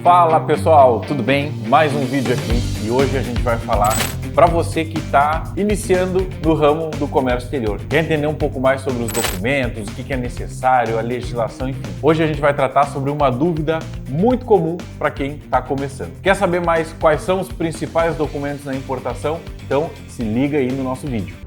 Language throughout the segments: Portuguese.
Fala pessoal, tudo bem? Mais um vídeo aqui e hoje a gente vai falar para você que está iniciando no ramo do comércio exterior. Quer entender um pouco mais sobre os documentos, o que é necessário, a legislação, enfim. Hoje a gente vai tratar sobre uma dúvida muito comum para quem está começando. Quer saber mais quais são os principais documentos na importação? Então se liga aí no nosso vídeo.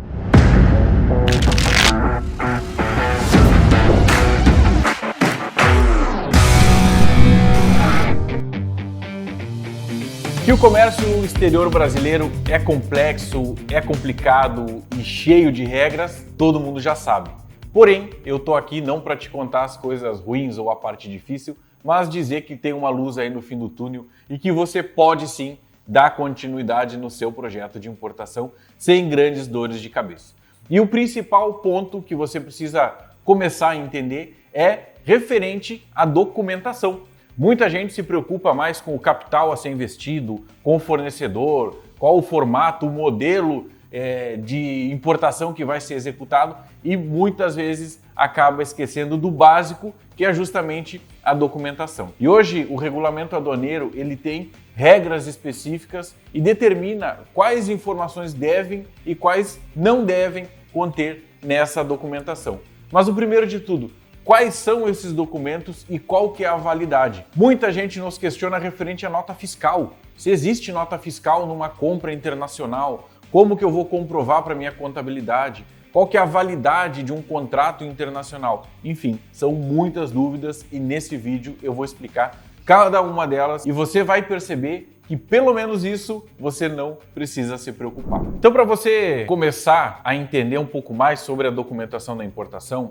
Que o comércio exterior brasileiro é complexo, é complicado e cheio de regras, todo mundo já sabe. Porém, eu tô aqui não para te contar as coisas ruins ou a parte difícil, mas dizer que tem uma luz aí no fim do túnel e que você pode sim dar continuidade no seu projeto de importação sem grandes dores de cabeça. E o principal ponto que você precisa começar a entender é referente à documentação. Muita gente se preocupa mais com o capital a ser investido, com o fornecedor, qual o formato, o modelo de importação que vai ser executado e muitas vezes acaba esquecendo do básico, que é justamente a documentação. E hoje o regulamento aduaneiro ele tem regras específicas e determina quais informações devem e quais não devem conter nessa documentação. Mas o primeiro de tudo, quais são esses documentos e qual que é a validade? Muita gente nos questiona referente à nota fiscal. Se existe nota fiscal numa compra internacional, como que eu vou comprovar para minha contabilidade? Qual que é a validade de um contrato internacional? Enfim, são muitas dúvidas e nesse vídeo eu vou explicar cada uma delas e você vai perceber que pelo menos isso você não precisa se preocupar. Então, para você começar a entender um pouco mais sobre a documentação da importação,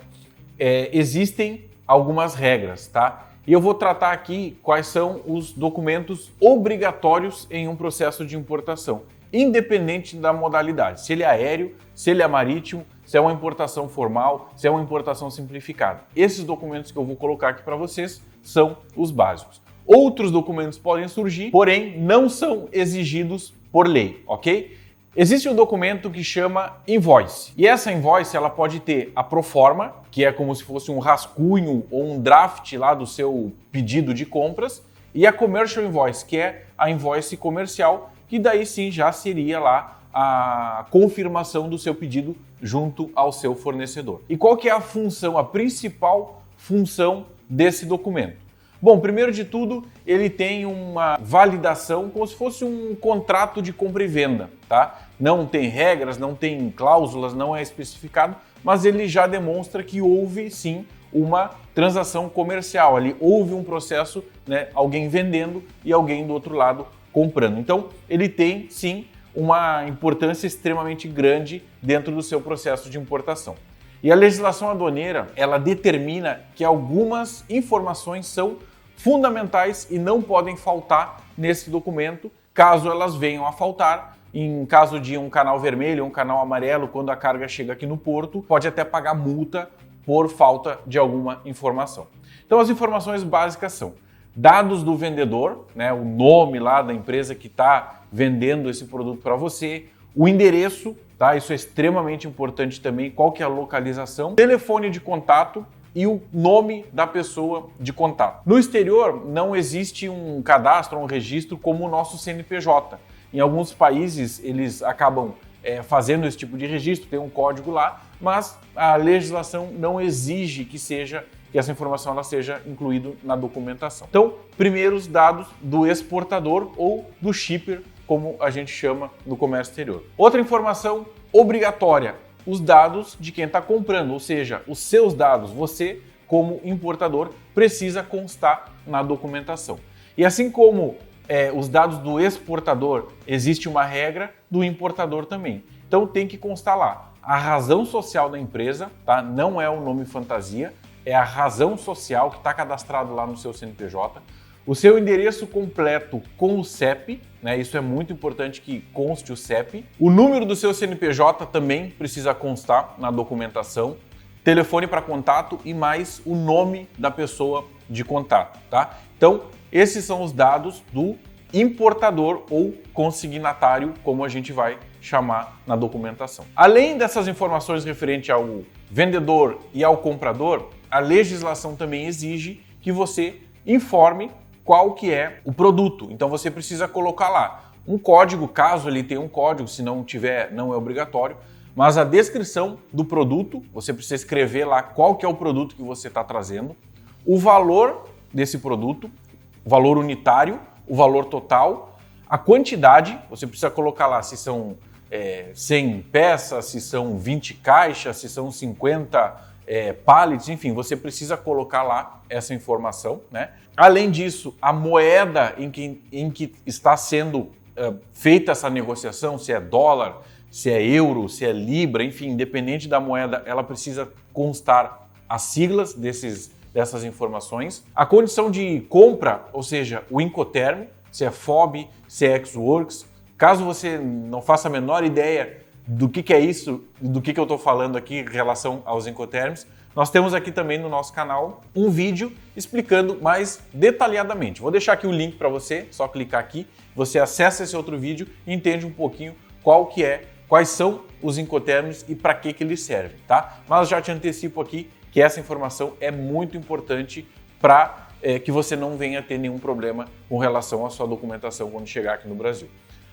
existem algumas regras, tá? E eu vou tratar aqui quais são os documentos obrigatórios em um processo de importação, independente da modalidade, se ele é aéreo, se ele é marítimo, se é uma importação formal, se é uma importação simplificada. Esses documentos que eu vou colocar aqui para vocês são os básicos. Outros documentos podem surgir, porém não são exigidos por lei, ok? Existe um documento que chama invoice e essa invoice ela pode ter a proforma, que é como se fosse um rascunho ou um draft lá do seu pedido de compras, e a commercial invoice, que é a invoice comercial, que daí sim já seria lá a confirmação do seu pedido junto ao seu fornecedor. E qual que é a função, a principal função desse documento? Bom, primeiro de tudo, ele tem uma validação como se fosse um contrato de compra e venda, tá? Não tem regras, não tem cláusulas, não é especificado, mas ele já demonstra que houve sim uma transação comercial, ali houve um processo, né, alguém vendendo e alguém do outro lado comprando. Então, ele tem sim uma importância extremamente grande dentro do seu processo de importação. E a legislação aduaneira, ela determina que algumas informações são fundamentais e não podem faltar nesse documento, caso elas venham a faltar. Em caso de um canal vermelho ou um canal amarelo, quando a carga chega aqui no porto, pode até pagar multa por falta de alguma informação. Então as informações básicas são dados do vendedor, né, o nome lá da empresa que está vendendo esse produto para você, o endereço, tá? Isso é extremamente importante também, qual que é a localização, telefone de contato e o nome da pessoa de contato. No exterior não existe um cadastro, um registro como o nosso CNPJ. Em alguns países eles acabam fazendo esse tipo de registro, tem um código lá, mas a legislação não exige que essa informação ela seja incluída na documentação. Então, primeiro os dados do exportador ou do shipper, como a gente chama no comércio exterior. Outra informação obrigatória, os dados de quem está comprando, ou seja, os seus dados, você como importador precisa constar na documentação. E assim como os dados do exportador, existe uma regra do importador também. Então tem que constar lá a razão social da empresa, tá? Não é o nome fantasia, é a razão social que está cadastrado lá no seu CNPJ, o seu endereço completo com o CEP, né? Isso é muito importante que conste o CEP. O número do seu CNPJ também precisa constar na documentação, telefone para contato e mais o nome da pessoa de contato, tá? Então, esses são os dados do importador ou consignatário, como a gente vai chamar na documentação. Além dessas informações referentes ao vendedor e ao comprador, a legislação também exige que você informe qual que é o produto. Então você precisa colocar lá um código, caso ele tenha um código, se não tiver, não é obrigatório, mas a descrição do produto, você precisa escrever lá qual que é o produto que você está trazendo, o valor desse produto, o valor unitário, o valor total, a quantidade, você precisa colocar lá se são 100 peças, se são 20 caixas, se são 50 pallets, enfim, você precisa colocar lá essa informação, né? Além disso, a moeda em que está sendo feita essa negociação, se é dólar, se é euro, se é libra, enfim, independente da moeda, ela precisa constar as siglas dessas informações. A condição de compra, ou seja, o Incoterm, se é FOB, se é Ex-Works. Caso você não faça a menor ideia do que é isso, do que eu estou falando aqui em relação aos Incoterms, nós temos aqui também no nosso canal um vídeo explicando mais detalhadamente. Vou deixar aqui o link para você, só clicar aqui, você acessa esse outro vídeo e entende um pouquinho quais são os Incoterms e para que eles servem, tá? Mas já te antecipo aqui que essa informação é muito importante para que você não venha ter nenhum problema com relação à sua documentação quando chegar aqui no Brasil.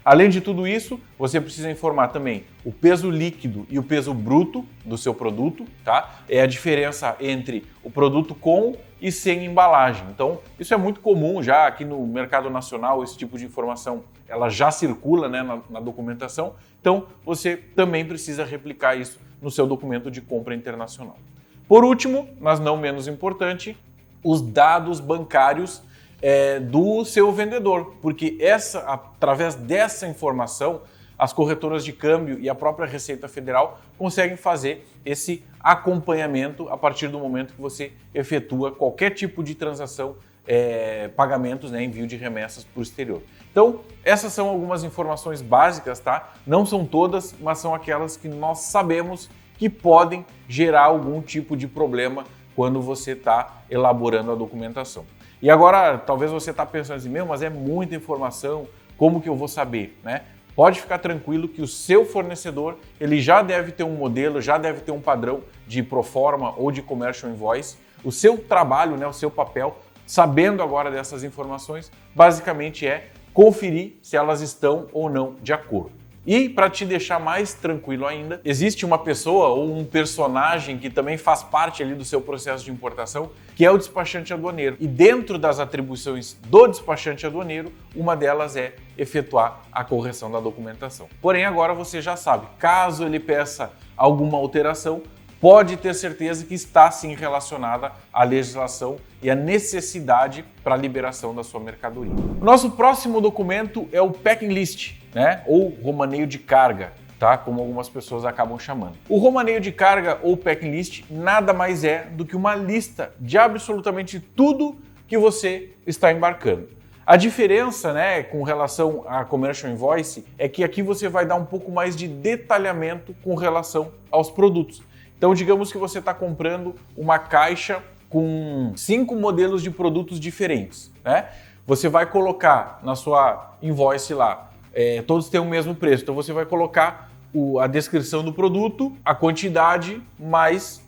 Além de tudo isso, você precisa informar também o peso líquido e o peso bruto do seu produto, tá? É a diferença entre o produto com e sem embalagem. Então, isso é muito comum já aqui no mercado nacional, esse tipo de informação, ela já circula, né, na documentação. Então, você também precisa replicar isso no seu documento de compra internacional. Por último, mas não menos importante, os dados bancários do seu vendedor, porque através dessa informação, as corretoras de câmbio e a própria Receita Federal conseguem fazer esse acompanhamento a partir do momento que você efetua qualquer tipo de transação, pagamentos, né, envio de remessas para o exterior. Então, essas são algumas informações básicas, tá? Não são todas, mas são aquelas que nós sabemos que podem gerar algum tipo de problema quando você está elaborando a documentação. E agora, talvez você está pensando assim, mas é muita informação, como que eu vou saber, né? Pode ficar tranquilo que o seu fornecedor, ele já deve ter um modelo, já deve ter um padrão de proforma ou de commercial invoice. O seu trabalho, né, o seu papel, sabendo agora dessas informações, basicamente é conferir se elas estão ou não de acordo. E para te deixar mais tranquilo ainda, existe uma pessoa ou um personagem que também faz parte ali do seu processo de importação, que é o despachante aduaneiro. E dentro das atribuições do despachante aduaneiro, uma delas é efetuar a correção da documentação. Porém, agora você já sabe, caso ele peça alguma alteração, pode ter certeza que está sim relacionada à legislação e à necessidade para a liberação da sua mercadoria. O nosso próximo documento é o Packing List, né? Ou romaneio de carga, tá? Como algumas pessoas acabam chamando. O romaneio de carga ou Packing List nada mais é do que uma lista de absolutamente tudo que você está embarcando. A diferença, né, com relação a Commercial Invoice é que aqui você vai dar um pouco mais de detalhamento com relação aos produtos. Então, digamos que você está comprando uma caixa com 5 modelos de produtos diferentes, né? Você vai colocar na sua invoice lá, todos têm o mesmo preço, então você vai colocar a descrição do produto, a quantidade, mais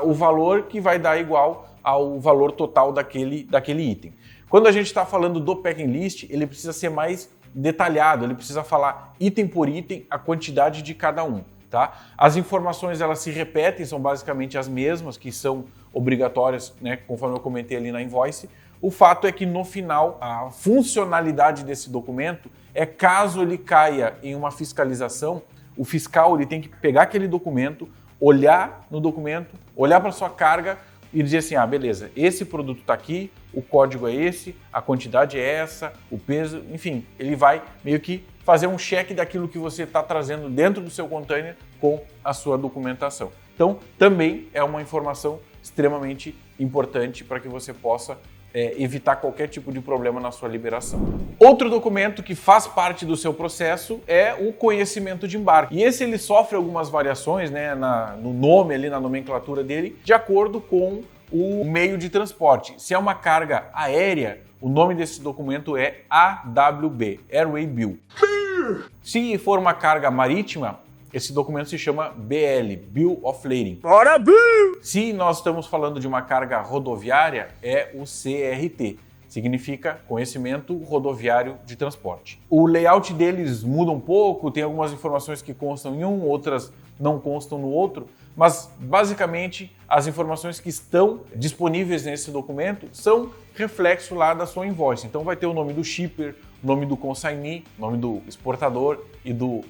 o valor que vai dar igual ao valor total daquele item. Quando a gente está falando do Packing List, ele precisa ser mais detalhado, ele precisa falar item por item a quantidade de cada um. Tá? As informações elas se repetem, são basicamente as mesmas, que são obrigatórias, né, conforme eu comentei ali na invoice. O fato é que no final, a funcionalidade desse documento é caso ele caia em uma fiscalização, o fiscal ele tem que pegar aquele documento, olhar no documento, olhar para sua carga e dizer assim, beleza, esse produto está aqui, o código é esse, a quantidade é essa, o peso, enfim, ele vai meio que fazer um check daquilo que você está trazendo dentro do seu container com a sua documentação. Então, também é uma informação extremamente importante para que você possa evitar qualquer tipo de problema na sua liberação. Outro documento que faz parte do seu processo é o conhecimento de embarque. E esse ele sofre algumas variações, né, no nome, ali na nomenclatura dele, de acordo com o meio de transporte. Se é uma carga aérea, o nome desse documento é AWB, Airway Bill. Se for uma carga marítima, esse documento se chama BL, Bill of Lading. Se nós estamos falando de uma carga rodoviária, é o CRT. significa conhecimento rodoviário de transporte. O layout deles muda um pouco, tem algumas informações que constam em um, outras não constam no outro, mas basicamente as informações que estão disponíveis nesse documento são reflexo lá da sua invoice. Então vai ter o nome do shipper, o nome do consignee, o nome do exportador e do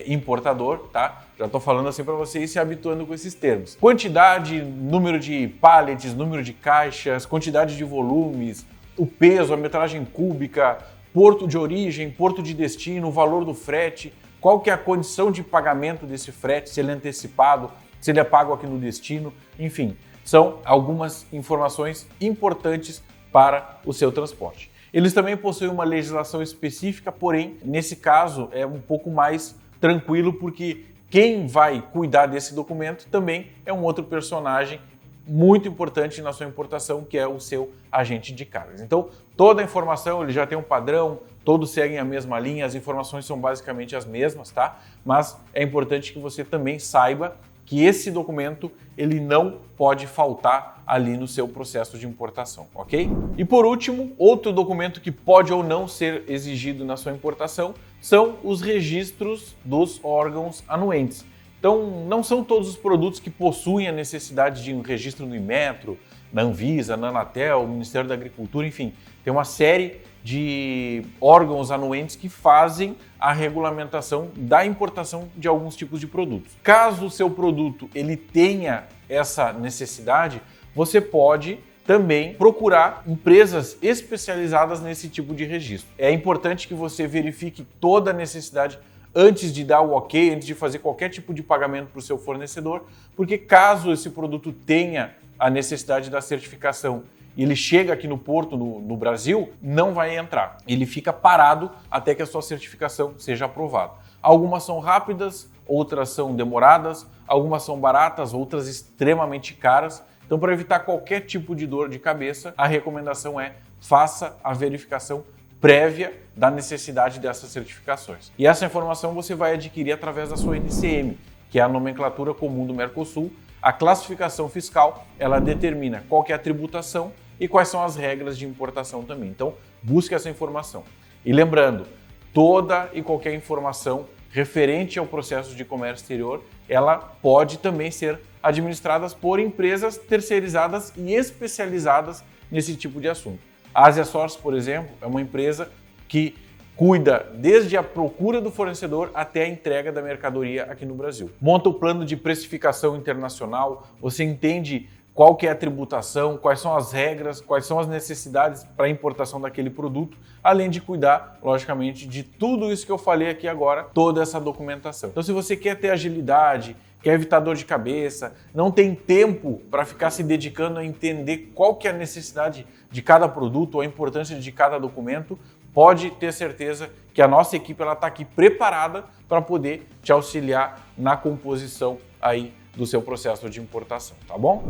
importador, tá? Já estou falando assim para você ir se habituando com esses termos. Quantidade, número de pallets, número de caixas, quantidade de volumes, o peso, a metragem cúbica, porto de origem, porto de destino, o valor do frete, qual que é a condição de pagamento desse frete, se ele é antecipado, se ele é pago aqui no destino, enfim, são algumas informações importantes para o seu transporte. Eles também possuem uma legislação específica, porém, nesse caso é um pouco mais tranquilo, porque quem vai cuidar desse documento também é um outro personagem muito importante na sua importação, que é o seu agente de cargas. Então, toda a informação, ele já tem um padrão, todos seguem a mesma linha, as informações são basicamente as mesmas, tá? Mas é importante que você também saiba que esse documento ele não pode faltar ali no seu processo de importação, ok? E por último, outro documento que pode ou não ser exigido na sua importação são os registros dos órgãos anuentes. Então, não são todos os produtos que possuem a necessidade de um registro no Inmetro, na Anvisa, na Anatel, no Ministério da Agricultura, enfim, tem uma série de órgãos anuentes que fazem a regulamentação da importação de alguns tipos de produtos. Caso o seu produto ele tenha essa necessidade, você pode também procurar empresas especializadas nesse tipo de registro. É importante que você verifique toda a necessidade antes de dar o ok, antes de fazer qualquer tipo de pagamento para o seu fornecedor, porque caso esse produto tenha a necessidade da certificação e ele chega aqui no porto, no Brasil, não vai entrar. Ele fica parado até que a sua certificação seja aprovada. Algumas são rápidas, outras são demoradas, algumas são baratas, outras extremamente caras. Então, para evitar qualquer tipo de dor de cabeça, a recomendação é faça a verificação prévia da necessidade dessas certificações. E essa informação você vai adquirir através da sua NCM, que é a nomenclatura comum do Mercosul. A classificação fiscal, ela determina qual que é a tributação e quais são as regras de importação também. Então, busque essa informação. E lembrando, toda e qualquer informação referente ao processo de comércio exterior, ela pode também ser administrada por empresas terceirizadas e especializadas nesse tipo de assunto. A Asia Source, por exemplo, é uma empresa que cuida desde a procura do fornecedor até a entrega da mercadoria aqui no Brasil. Monta o plano de precificação internacional, você entende qual que é a tributação, quais são as regras, quais são as necessidades para a importação daquele produto, além de cuidar, logicamente, de tudo isso que eu falei aqui agora, toda essa documentação. Então, se você quer ter agilidade, quer evitar dor de cabeça, não tem tempo para ficar se dedicando a entender qual que é a necessidade de cada produto ou a importância de cada documento, pode ter certeza que a nossa equipe está aqui preparada para poder te auxiliar na composição aí do seu processo de importação, tá bom?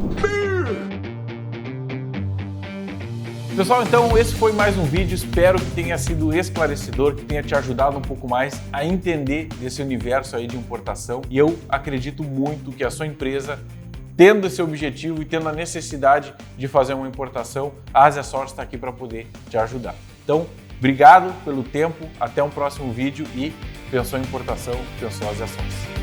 Pessoal, então esse foi mais um vídeo, espero que tenha sido esclarecedor, que tenha te ajudado um pouco mais a entender desse universo aí de importação, e eu acredito muito que a sua empresa, tendo esse objetivo e tendo a necessidade de fazer uma importação, a Asia Source está aqui para poder te ajudar. Então, obrigado pelo tempo, até um próximo vídeo e pensou em importação, pensou Asia Source.